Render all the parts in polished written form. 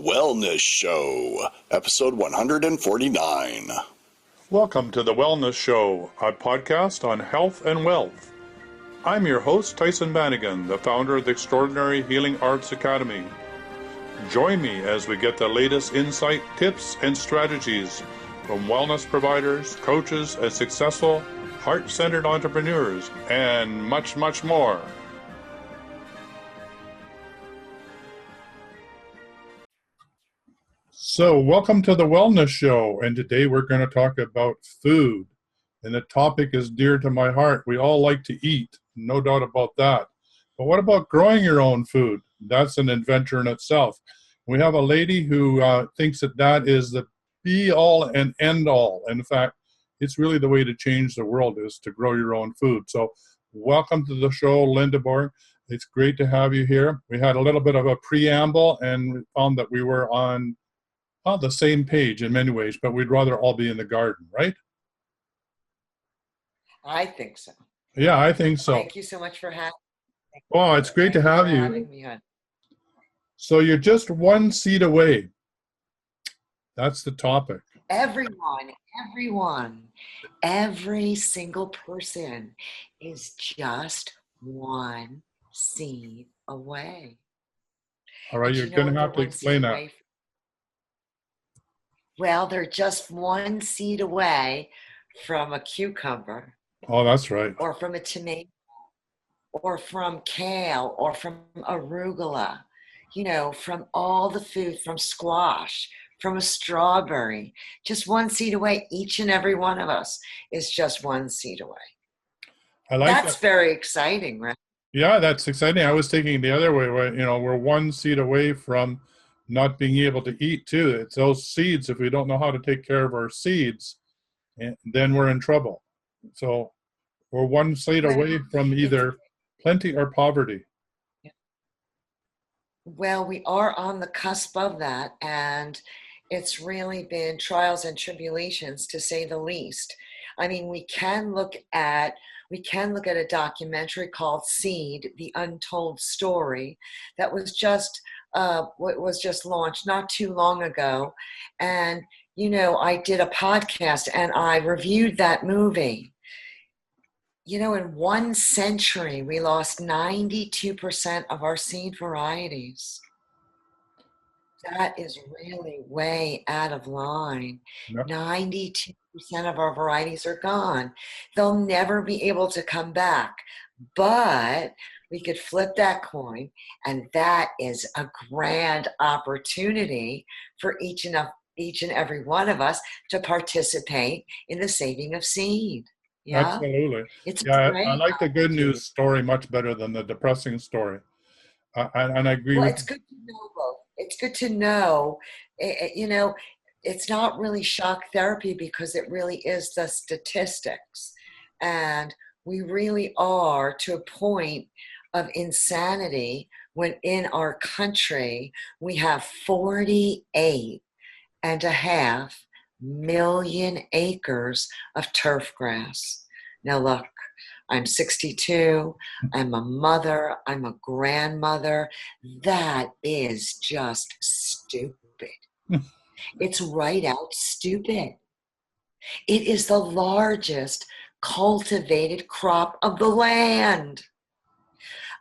Wellness Show, episode 149. Welcome to The Wellness Show, a podcast on health and wealth. I'm your host, Tyson Bannigan, the founder of the Extraordinary Healing Arts Academy. Join me as we get the latest insight, tips, and strategies from wellness providers, coaches, and successful, heart-centered entrepreneurs, and much, much more. So, welcome to the Wellness Show, and today we're going to talk about food. And the topic is dear to my heart. We all like to eat, no doubt about that. But what about growing your own food? That's an adventure in itself. We have a lady who thinks that is the be-all and end-all. In fact, it's really the way to change the world is to grow your own food. So, welcome to the show, Linda Borghi. It's great to have you here. We had a little bit of a preamble, and we found that we were on the same page in many ways, but we'd rather all be in the garden, right? I think so. Yeah, I think so. Thank you so much for having me. Oh, it's great to have you. So you're just one seed away. That's the topic. Everyone, every single person is just one seed away. All right, you're going to have to explain that. Well, they're just one seed away from a cucumber. Oh, that's right. Or from a tomato, or from kale, or from arugula, from all the food, from squash, from a strawberry. Just one seed away. Each and every one of us is just one seed away. I like That's very exciting, right? Yeah, that's exciting. I was thinking the other way, where, we're one seed away from not being able to eat too. It's those seeds. If we don't know how to take care of our seeds, then we're in trouble. So we're one seed away from either plenty or poverty. Well, we are on the cusp of that, and it's really been trials and tribulations, to say the least. I mean, we can look at a documentary called Seed: The Untold Story that was just launched not too long ago. And, I did a podcast and I reviewed that movie. In 1 century, we lost 92% of our seed varieties. That is really way out of line. Yep. 92% of our varieties are gone. They'll never be able to come back. But we could flip that coin, and that is a grand opportunity for each and every one of us to participate in the saving of seed. Yeah? Absolutely. I like the good news story much better than the depressing story. And I agree with you. It's good to know both. It's good to know, it's not really shock therapy because it really is the statistics. And we really are to a point of insanity when in our country we have 48.5 million acres of turf grass. Now look, I'm 62, I'm a mother, I'm a grandmother. That is just stupid. It's right out stupid. It is the largest cultivated crop of the land.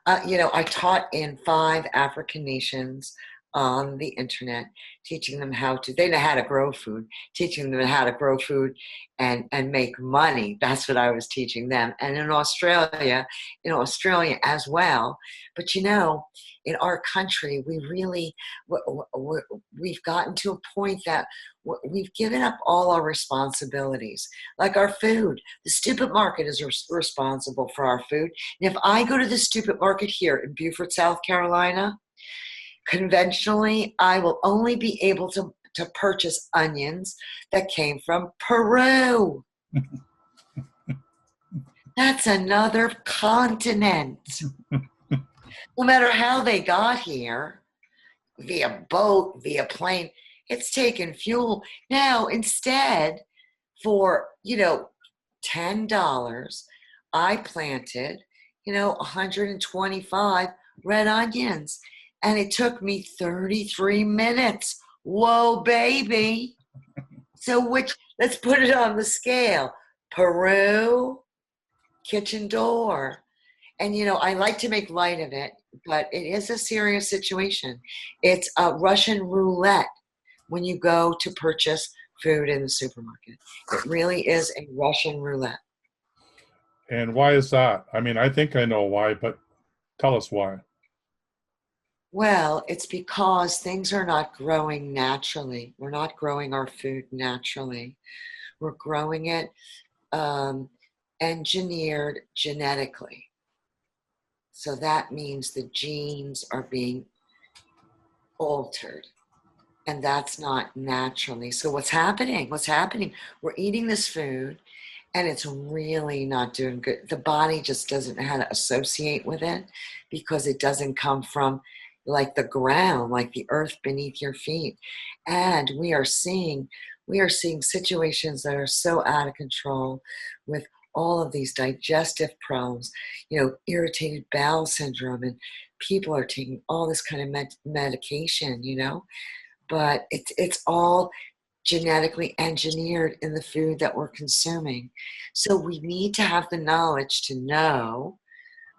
I taught in 5 African nations on the internet, teaching them they know how to grow food, teaching them how to grow food and make money. That's what I was teaching them. And in Australia as well. But in our country, we've gotten to a point that we've given up all our responsibilities, like our food. The stupid market is responsible for our food. And if I go to the stupid market here in Beaufort, South Carolina, conventionally, I will only be able to purchase onions that came from Peru. That's another continent. No matter how they got here, via boat, via plane, it's taken fuel. Now, instead, for, $10, I planted, 125 red onions. And it took me 33 minutes. Whoa, baby. So let's put it on the scale. Peru, kitchen door. And, I like to make light of it, but it is a serious situation. It's a Russian roulette when you go to purchase food in the supermarket. It really is a Russian roulette. And why is that? I mean, I think I know why, but tell us why. Well, it's because things are not growing naturally. We're not growing our food naturally. We're growing it engineered genetically. So that means the genes are being altered. And that's not naturally. So what's happening? We're eating this food and it's really not doing good. The body just doesn't know how to associate with it because it doesn't come from like the ground, like the earth beneath your feet. And we are seeing situations that are so out of control with all of these digestive problems, irritated bowel syndrome, and people are taking all this kind of medication, but it's all genetically engineered in the food that we're consuming. So we need to have the knowledge to know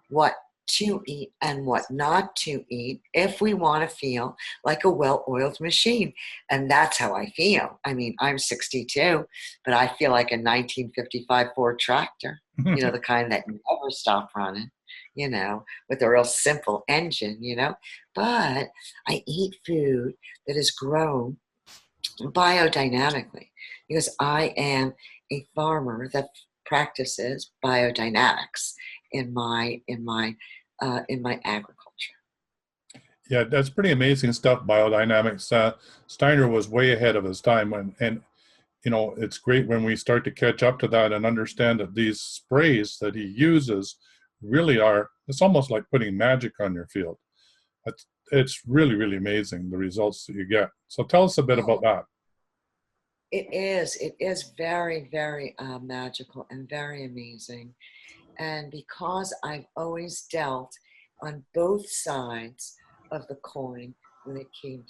what to eat and what not to eat if we want to feel like a well-oiled machine. And that's how I feel. I mean, I'm 62, but I feel like a 1955 Ford tractor, the kind that never stopped running, with a real simple engine, But I eat food that is grown biodynamically because I am a farmer that practices biodynamics in my agriculture. Yeah, that's pretty amazing stuff, biodynamics. Steiner was way ahead of his time, and it's great when we start to catch up to that and understand that these sprays that he uses really it's almost like putting magic on your field. It's really, really amazing, the results that you get. So tell us a bit about that. It is very, very magical and very amazing. And because I've always dealt on both sides of the coin when it came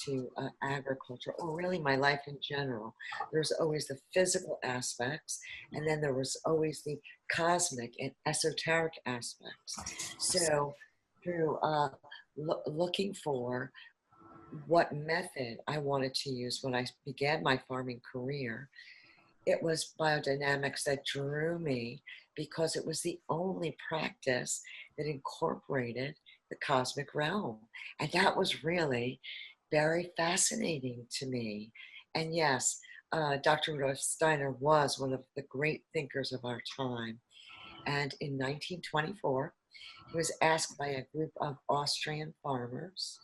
to agriculture, or really my life in general, there's always the physical aspects, and then there was always the cosmic and esoteric aspects. So through looking for what method I wanted to use when I began my farming career, it was biodynamics that drew me because it was the only practice that incorporated the cosmic realm. And that was really very fascinating to me. And yes, Dr. Rudolf Steiner was one of the great thinkers of our time. And in 1924, he was asked by a group of Austrian farmers,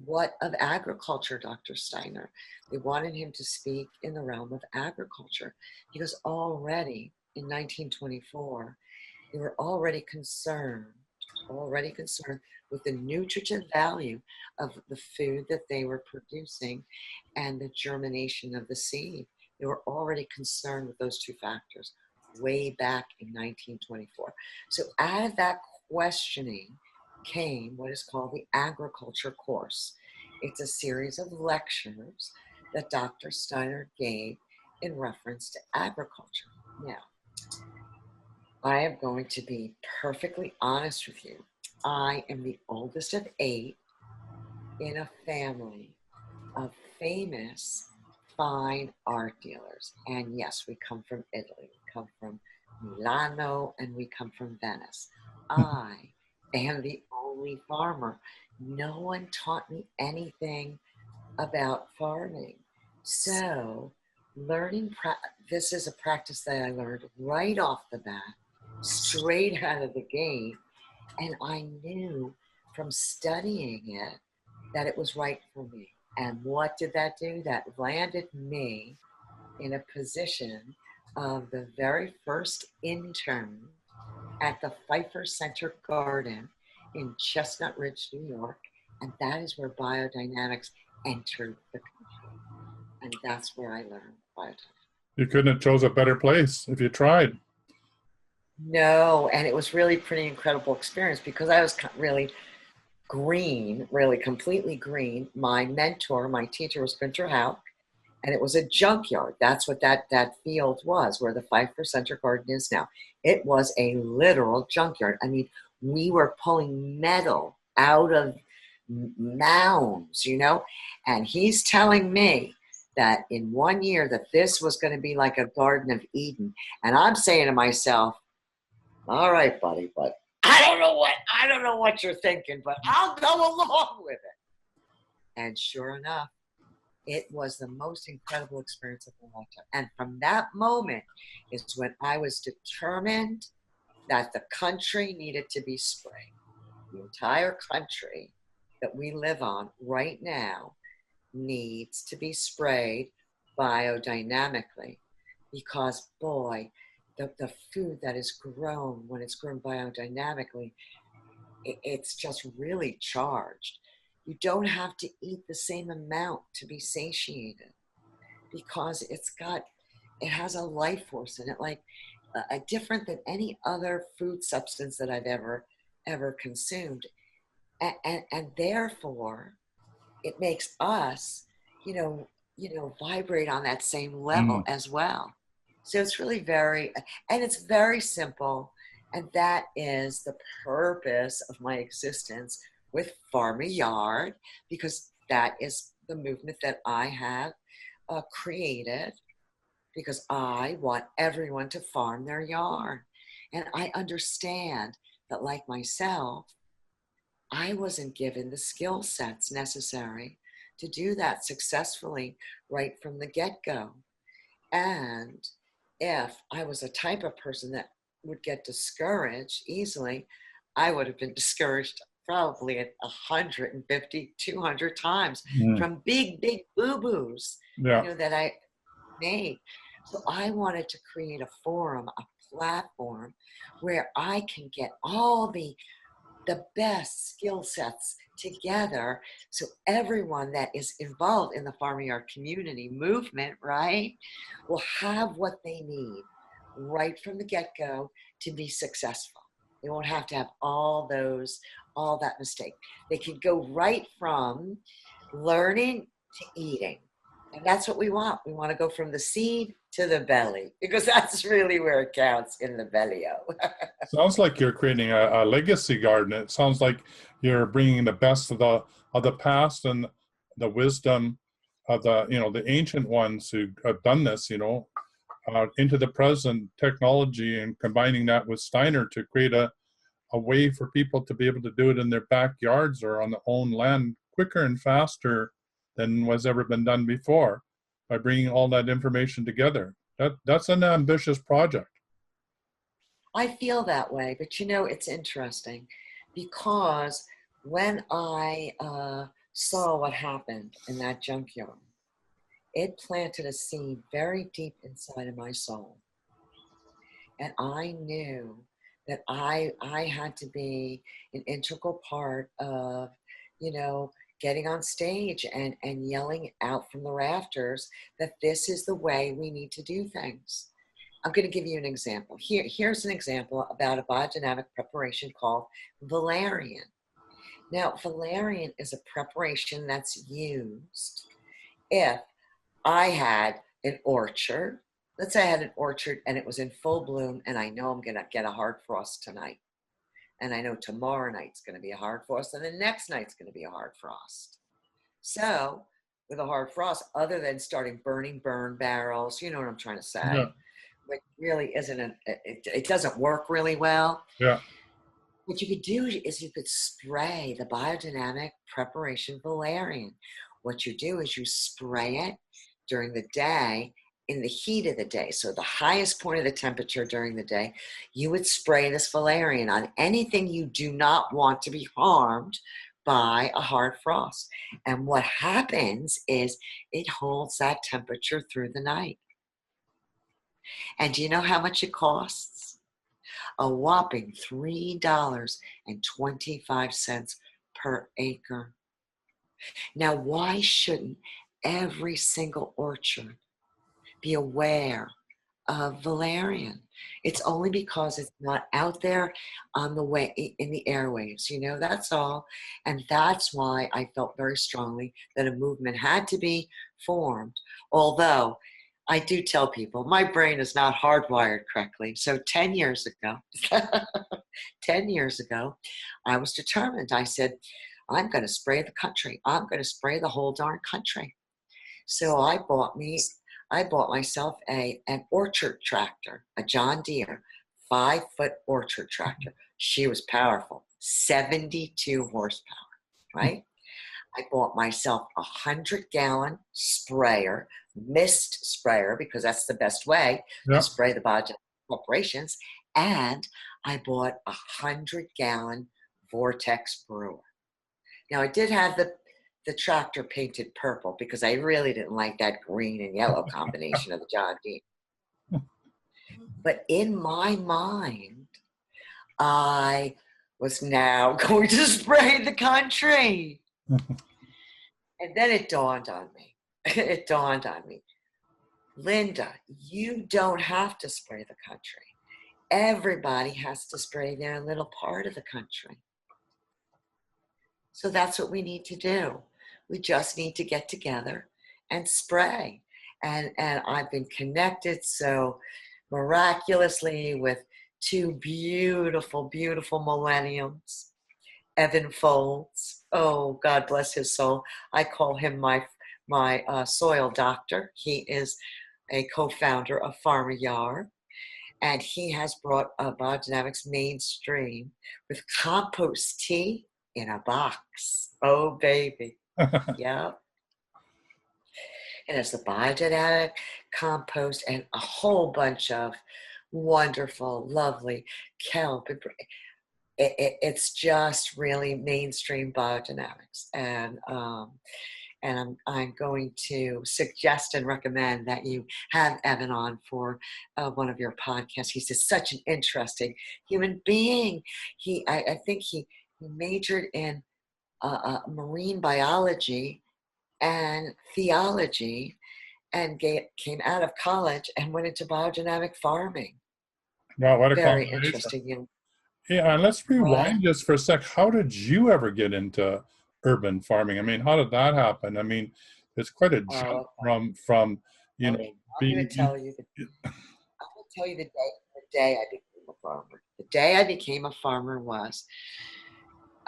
what of agriculture, Dr. Steiner? They wanted him to speak in the realm of agriculture because already in 1924, they were already concerned with the nutritive value of the food that they were producing and the germination of the seed. They were already concerned with those two factors way back in 1924. So out of that questioning came what is called the agriculture course. It's a series of lectures that Dr. Steiner gave in reference to agriculture. Now, I am going to be perfectly honest with you. I am the oldest of 8 in a family of famous fine art dealers. And yes, we come from Italy, we come from Milano, and we come from Venice. I am the only farmer. No one taught me anything about farming. So this is a practice that I learned right off the bat, straight out of the gate. And I knew from studying it that it was right for me. And what did that do? That landed me in a position of the very first intern at the Pfeiffer Center Garden in Chestnut Ridge, New York. And that is where biodynamics entered the country. And that's where I learned biodynamics. You couldn't have chose a better place if you tried. No, and it was really pretty incredible experience because I was really green, really completely green. My mentor, my teacher was Günther Hauck, and it was a junkyard. That's what that field was, where the Pfeiffer Center Garden is now. It was a literal junkyard. I mean, we were pulling metal out of mounds, and he's telling me that in 1 year that this was going to be like a Garden of Eden. And I'm saying to myself, all right, buddy, but I don't know what you're thinking, but I'll go along with it. And sure enough, it was the most incredible experience of my lifetime. And from that moment is when I was determined that the country needed to be sprayed. The entire country that we live on right now needs to be sprayed biodynamically, because boy, the food that is grown when it's grown biodynamically, it's just really charged. You don't have to eat the same amount to be satiated, because it has a life force in it, like different than any other food substance that I've ever consumed. And therefore it makes us, vibrate on that same level as well. So it's really it's very simple. And that is the purpose of my existence with Farm a Yard, because that is the movement that I have created, because I want everyone to farm their yard. And I understand that, like myself, I wasn't given the skill sets necessary to do that successfully right from the get-go. And if I was a type of person that would get discouraged easily, I would have been discouraged probably 150, 200 times from big boo-boos, that I made. So I wanted to create a forum, a platform where I can get all the best skill sets together, so everyone that is involved in the Farm a Yard community movement, right, will have what they need right from the get-go to be successful. They won't have to have all that mistake. They can go right from learning to eating. And that's what we want. We want to go from the seed to the belly, because that's really where it counts, in the belly-o. Sounds like you're creating a legacy garden. It sounds like you're bringing the best of the past and the wisdom of the ancient ones who have done this, into the present technology, and combining that with Steiner to create a way for people to be able to do it in their backyards or on their own land quicker and faster than was ever been done before, by bringing all that information together. That's an ambitious project. I feel that way, but it's interesting, because when I saw what happened in that junkyard, it planted a seed very deep inside of my soul. And I knew that I had to be an integral part of, getting on stage and yelling out from the rafters that this is the way we need to do things. I'm going to give you an example. Here's an example about a biodynamic preparation called valerian. Now, valerian is a preparation that's used if I had an orchard. Let's say I had an orchard and it was in full bloom, and I know I'm going to get a hard frost tonight. And I know tomorrow night's going to be a hard frost, and the next night's going to be a hard frost. So with a hard frost, other than starting burning burn barrels, you know what I'm trying to say, Yeah. which really isn't, it doesn't work really well. Yeah. What you could do is you could spray the biodynamic preparation valerian. What you do is you spray it during the day, in the heat of the day. So the highest point of the temperature during the day, you would spray this valerian on anything you do not want to be harmed by a hard frost. And what happens is it holds that temperature through the night. And do you know how much it costs? A whopping $3.25 per acre. Now, why shouldn't every single orchard be aware valerian. It's only because it's not out there on the way in the airwaves, that's all. And that's why I felt very strongly that a movement had to be formed. Although I do tell people my brain is not hardwired correctly. So 10 years ago, 10 years ago, I was determined. I said, I'm going to spray the country. I'm going to spray the whole darn country. So I bought myself an orchard tractor, a John Deere 5-foot orchard tractor. She was powerful, 72 horsepower, right? I bought myself a 100-gallon sprayer, mist sprayer, because that's the best way to spray the biodynamic corporations. And I bought a 100-gallon Vortex brewer. Now, I did have the tractor painted purple because I really didn't like that green and yellow combination of the John Deere. But in my mind, I was now going to spray the country. And then it dawned on me. Linda, you don't have to spray the country. Everybody has to spray their little part of the country. So that's what we need to do. We just need to get together and spray. And I've been connected so miraculously with two beautiful, beautiful millenniums. Evan Folds, oh, God bless his soul. I call him my soil doctor. He is a co-founder of Farmer Yard, and he has brought biodynamics mainstream with compost tea in a box. Oh, baby. Yeah. And it's the biodynamic compost and a whole bunch of wonderful, lovely kelp. It's just really mainstream biodynamics. And I'm going to suggest and recommend that you have Evan on for one of your podcasts. He's just such an interesting human being. I think he majored in marine biology and theology, and came out of college and went into biodynamic farming. Wow, what a Very combination. interesting. Yeah, and let's rewind just for a sec. How did you ever get into urban farming? I mean, how did that happen? I mean, it's quite a jump from I'm going to tell you the day I became a farmer. The day I became a farmer was,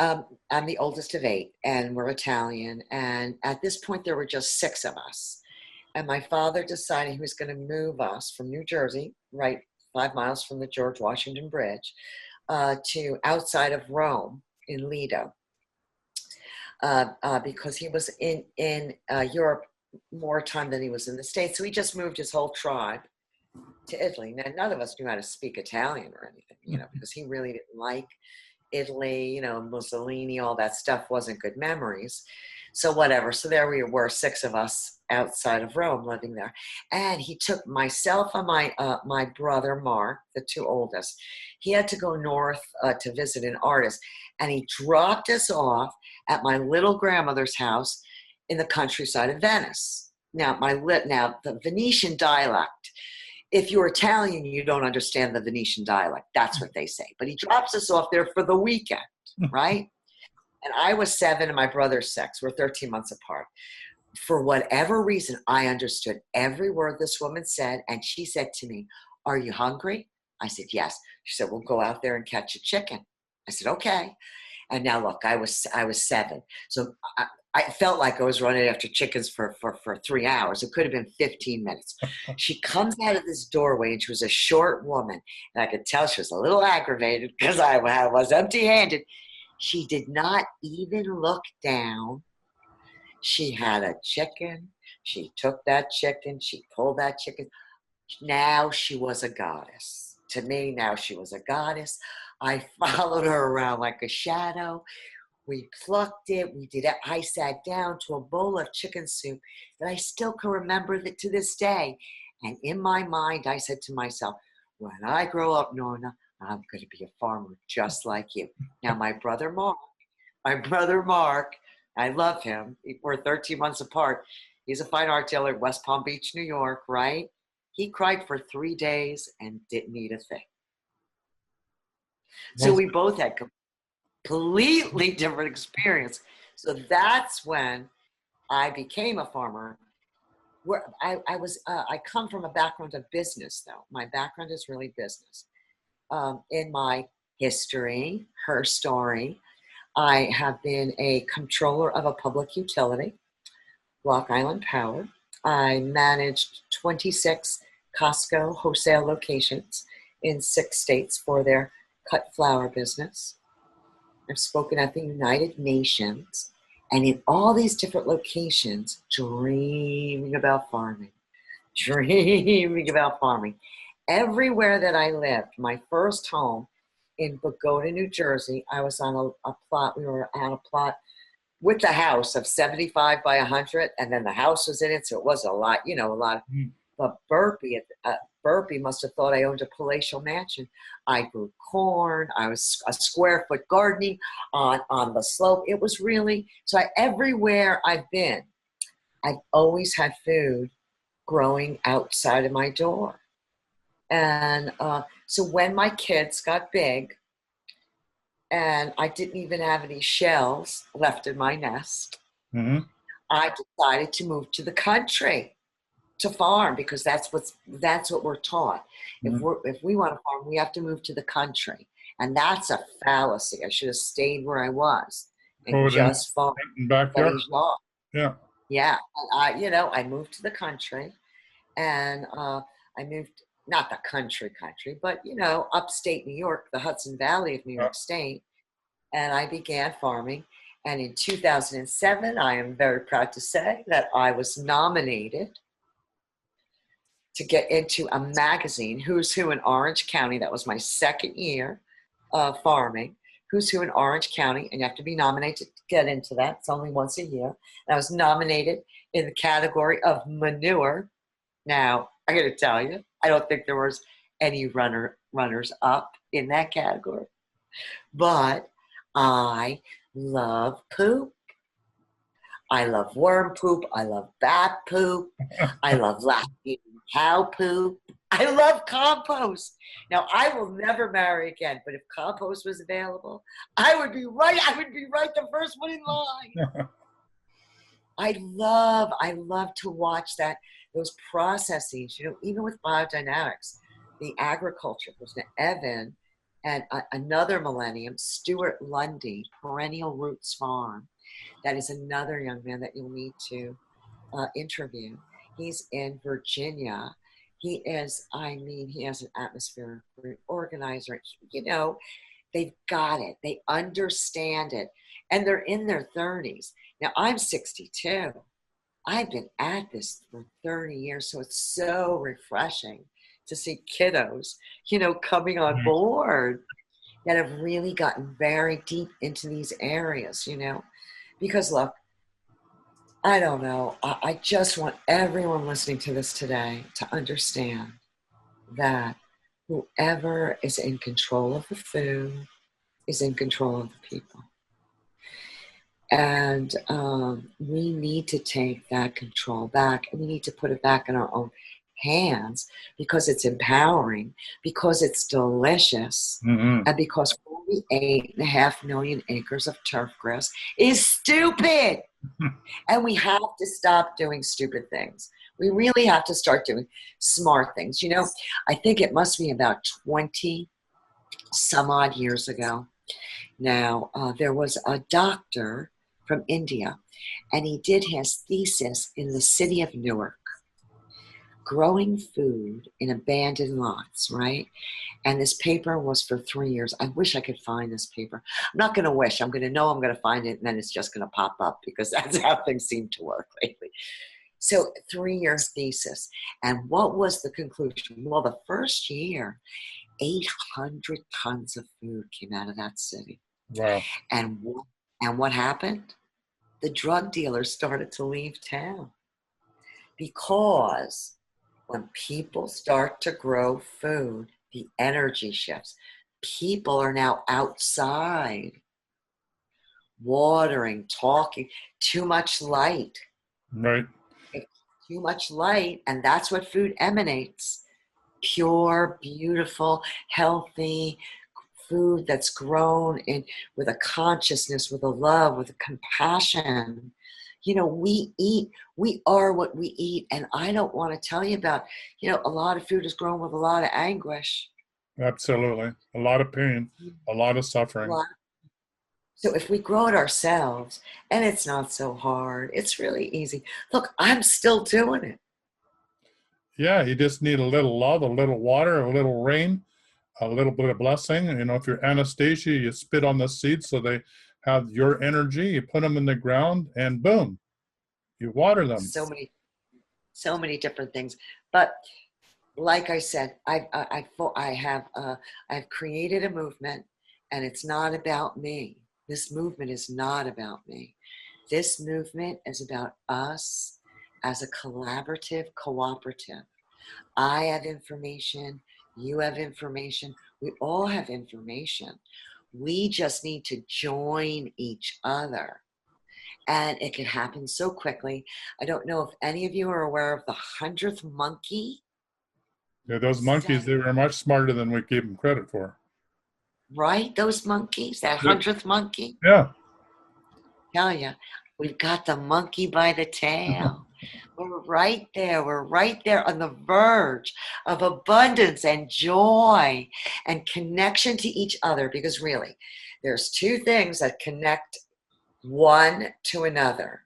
I'm the oldest of 8, and we're Italian. And at this point, there were just 6 of us. And my father decided he was going to move us from New Jersey, right 5 miles from the George Washington Bridge, to outside of Rome in Lido, because he was in Europe more time than he was in the States. So he just moved his whole tribe to Italy. Now, none of us knew how to speak Italian or anything, because he really didn't like Italy, Mussolini, all that stuff wasn't good memories. So whatever. So there we were, 6 of us outside of Rome living there. And he took myself and my brother, Mark, the 2 oldest. He had to go north to visit an artist. And he dropped us off at my little grandmother's house in the countryside of Venice. Now, the Venetian dialect, if you're Italian, you don't understand the Venetian dialect. That's what they say. But he drops us off there for the weekend, right? And I was 7 and my brother's 6. We're 13 months apart. For whatever reason, I understood every word this woman said. And she said to me, "Are you hungry?" I said, "Yes." She said, "We'll go out there and catch a chicken." I said, "Okay." And now look, I was 7. So I felt like I was running after chickens for 3 hours. It could have been 15 minutes. She comes out of this doorway, and she was a short woman. And I could tell she was a little aggravated because I was empty-handed. She did not even look down. She had a chicken. She took that chicken. She pulled that chicken. Now she was a goddess. To me, now she was a goddess. I followed her around like a shadow. We plucked it. We did it. I sat down to a bowl of chicken soup that I still can remember that to this day. And in my mind, I said to myself, when I grow up, Nona, I'm going to be a farmer just like you. Now, my brother Mark, I love him. We're 13 months apart. He's a fine art dealer in West Palm Beach, New York, right? He cried for 3 days and didn't eat a thing. So Well, we both had completely different experience. So that's when I became a farmer. Where I come from a background of business, though. My background is really business. In my history, her story, I have been a controller of a public utility, Block Island Power. I managed 26 Costco wholesale locations in 6 states for their cut flower business. I've spoken at the United Nations and in all these different locations, dreaming about farming. Everywhere that I lived, my first home in Bogota, New Jersey, I was on a plot. We were on a plot with the house of 75 by 100, and then the house was in it, so it was a lot, a lot. But Burpee must have thought I owned a palatial mansion. I grew corn. I was a square foot gardening on the slope. It was really, so everywhere I've been, I've always had food growing outside of my door. And so when my kids got big and I didn't even have any shells left in my nest, I decided to move to the country to farm, because that's what we're taught. If we want to farm, we have to move to the country, and that's a fallacy. I should have stayed where I was and just farm. Backyard. Yeah. And I moved to the country, and I moved, not the country, but upstate New York, the Hudson Valley of New York State, and I began farming. And in 2007, I am very proud to say that I was nominated to get into a magazine, Who's Who in Orange County. That was my second year of farming. Who's Who in Orange County, and you have to be nominated to get into that. It's only once a year. And I was nominated in the category of manure. Now, I got to tell you, I don't think there was any runners up in that category. But I love poop. I love worm poop. I love bat poop. I love lactating cow poop. I love compost. Now, I will never marry again, but if compost was available, I would be right the first one in line. I love to watch those processes, even with biodynamics, the agriculture. There's Evan and another millennium, Stuart Lundy, Perennial Roots Farm. That is another young man that you'll need to interview. He's in Virginia. He has an atmosphere for an organizer. They've got it. They understand it. And they're in their 30s. Now, I'm 62. I've been at this for 30 years, so it's so refreshing to see kiddos, coming on board that have really gotten very deep into these areas, Because, look, I don't know. I just want everyone listening to this today to understand that whoever is in control of the food is in control of the people. And we need to take that control back, and we need to put it back in our own hands, because it's empowering, because it's delicious, and because 48.5 million acres of turf grass is stupid. And we have to stop doing stupid things. We really have to start doing smart things. I think it must be about 20 some odd years ago. Now, there was a doctor from India, and he did his thesis in the city of Newark, growing food in abandoned lots, right? And this paper was for 3 years. I wish I could find this paper. I'm not going to wish. I'm going to know I'm going to find it, and then it's just going to pop up, because that's how things seem to work lately. So 3 years thesis. And what was the conclusion? Well, the first year, 800 tons of food came out of that city. Wow. And what happened? The drug dealers started to leave town, because when people start to grow food, the energy shifts. People are now outside, watering, talking, too much light. Right. too much light, and that's what food emanates. Pure, beautiful, healthy food that's grown in with a consciousness, with a love, with a compassion. You know, we are what we eat. And I don't want to tell you about, a lot of food is grown with a lot of anguish. Absolutely. A lot of pain, a lot of A suffering. lot. So if we grow it ourselves, and it's not so hard, it's really easy. Look, I'm still doing it. Yeah, you just need a little love, a little water, a little rain, a little bit of blessing. You know, if you're Anastasia, you spit on the seeds so they have your energy. You put them in the ground, and boom, you water them. So many different things. But like I said, I've created a movement, and it's not about me. This movement is not about me. This movement is about us as a collaborative, cooperative. I have information, you have information, we all have information. We just need to join each other. And it can happen so quickly. I don't know if any of you are aware of the 100th monkey Yeah, those monkeys, they study, were much smarter than we gave them credit for. right? Those monkeys, that Yeah. 100th monkey. Yeah. Tell you, we've got the monkey by the tail. We're right there. We're right there on the verge of abundance and joy and connection to each other, because really, there's two things that connect one to another,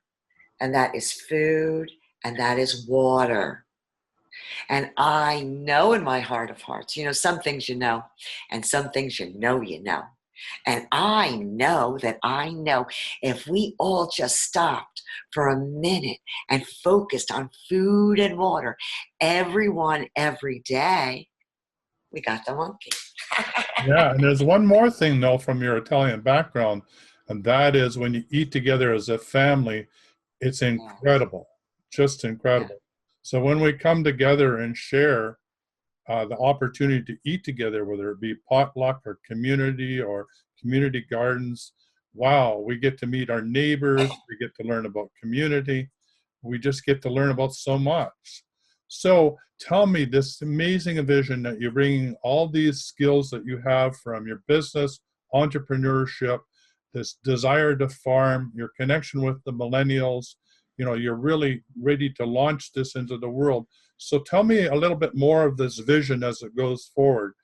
and that is food and that is water. And I know in my heart of hearts, some things and some things you know. And I know that I know if we all just stopped for a minute and focused on food and water, everyone, every day, we got the monkey. Yeah. And there's one more thing, though, from your Italian background, and that is when you eat together as a family, it's incredible, just Yeah. incredible. So when we come together and share the opportunity to eat together, whether it be potluck or community gardens, wow, we get to meet our neighbors, we get to learn about community, we just get to learn about so much. So tell me this amazing vision that you're bringing all these skills that you have from your business, entrepreneurship, this desire to farm, your connection with the millennials, you're really ready to launch this into the world. So tell me a little bit more of this vision as it goes forward.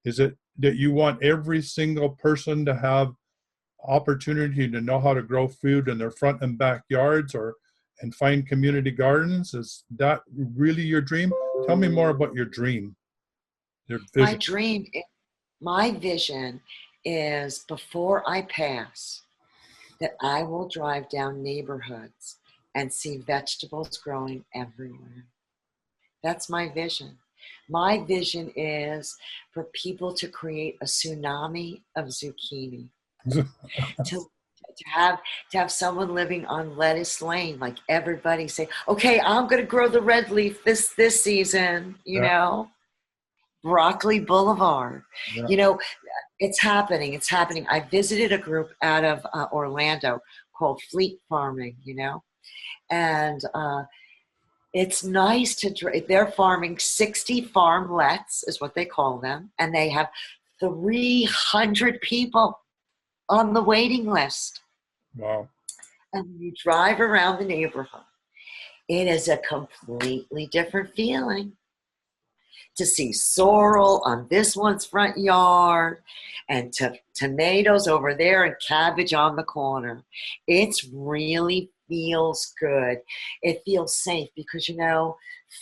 Is it that you want every single person to have opportunity to know how to grow food in their front and backyards and find community gardens? Is that really your dream? Tell me more about your dream, your My vision. dream, my vision is before I pass, that I will drive down neighborhoods and see vegetables growing everywhere. That's my vision. My vision is for people to create a tsunami of zucchini. to to have someone living on lettuce lane, like everybody say, okay, I'm going to grow the red leaf this season, Yeah, broccoli boulevard. yeah. you know it's happening. I visited a group out of Orlando called Fleet Farming, and it's nice they're farming 60 farmlets is what they call them, and they have 300 people on the waiting list. Wow. And you drive around the neighborhood, it is a completely different feeling to see sorrel on this one's front yard and tomatoes over there and cabbage on the corner. It really feels good. It feels safe because,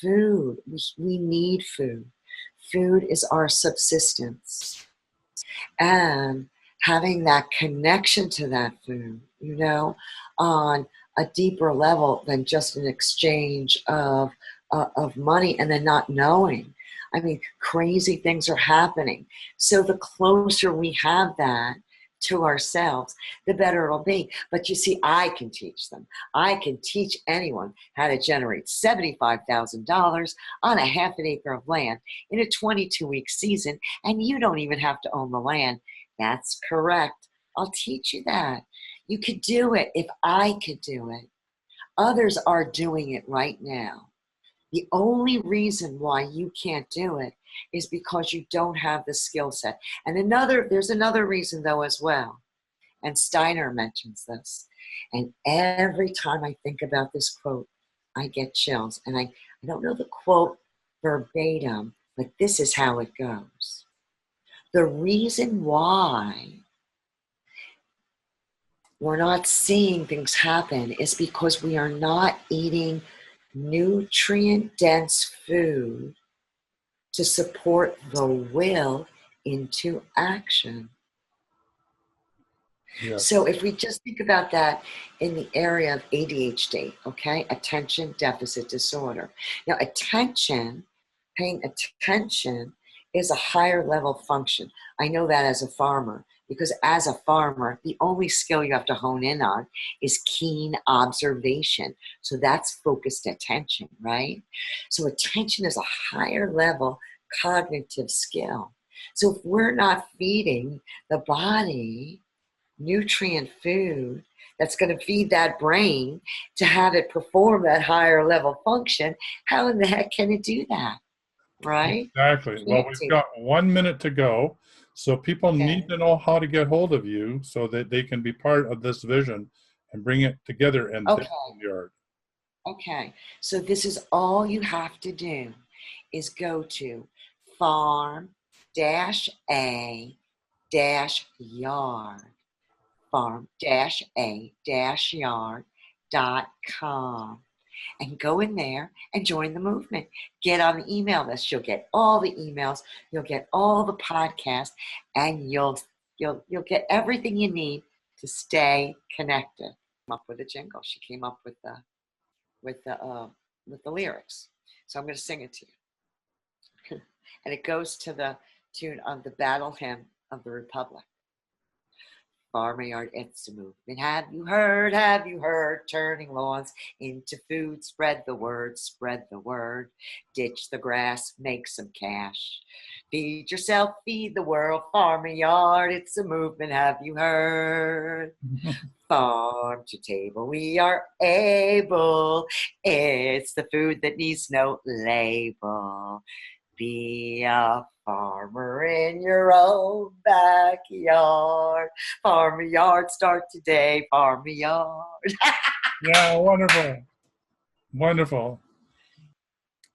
food, we need food. Food is our subsistence. And having that connection to that food, on a deeper level than just an exchange of money, and then not knowing. I mean, crazy things are happening. So the closer we have that to ourselves, the better it'll be. But you see, I can teach them. I can teach anyone how to generate $75,000 on a half an acre of land in a 22-week season, and you don't even have to own the land. That's correct. I'll teach you that. You could do it if I could do it. Others are doing it right now. The only reason why you can't do it is because you don't have the skill set. And there's another reason though as well. And Steiner mentions this. And every time I think about this quote, I get chills. And I don't know the quote verbatim, but this is how it goes. The reason why we're not seeing things happen is because we are not eating nutrient-dense food to support the will into action. Yes. So if we just think about that in the area of ADHD, okay, attention deficit disorder. Now, paying attention is a higher level function. I know that as a farmer, because as a farmer, the only skill you have to hone in on is keen observation. So that's focused attention, right? So attention is a higher level cognitive skill. So if we're not feeding the body nutrient food that's going to feed that brain to have it perform that higher level function, how in the heck can it do that? Right? Exactly. Well, we've got 1 minute to go. So people need to know how to get hold of you so that they can be part of this vision and bring it together in their yard. Okay. So this is all you have to do is go to farm-a-yard. farm-a-yard.com and go in there and join the movement. Get on the email list. You'll get all the emails, you'll get all the podcasts, and you'll get everything you need to stay connected. Came up with a jingle. She came up with the lyrics. So I'm going to sing it to you. And it goes to the tune of the Battle Hymn of the Republic. Farmyard, it's a movement. Have you heard? Turning lawns into food. Spread the word. Ditch the grass, make some cash. Feed yourself, feed the world. Farmyard, it's a movement. Have you heard? Farm to table, we are able. It's the food that needs no label. Be a farmer in your own backyard. Farm yard, start today. Farm yard. Yeah, wonderful. Wonderful.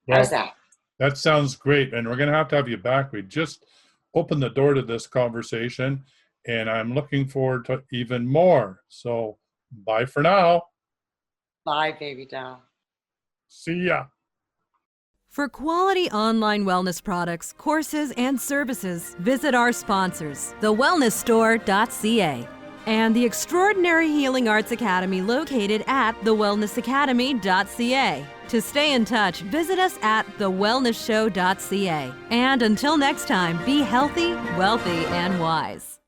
Well, How's that? That sounds great. And we're going to have you back. We just opened the door to this conversation, and I'm looking forward to even more. So bye for now. Bye, baby doll. See ya. For quality online wellness products, courses, and services, visit our sponsors, thewellnessstore.ca and the Extraordinary Healing Arts Academy located at thewellnessacademy.ca. To stay in touch, visit us at thewellnessshow.ca. And until next time, be healthy, wealthy, and wise.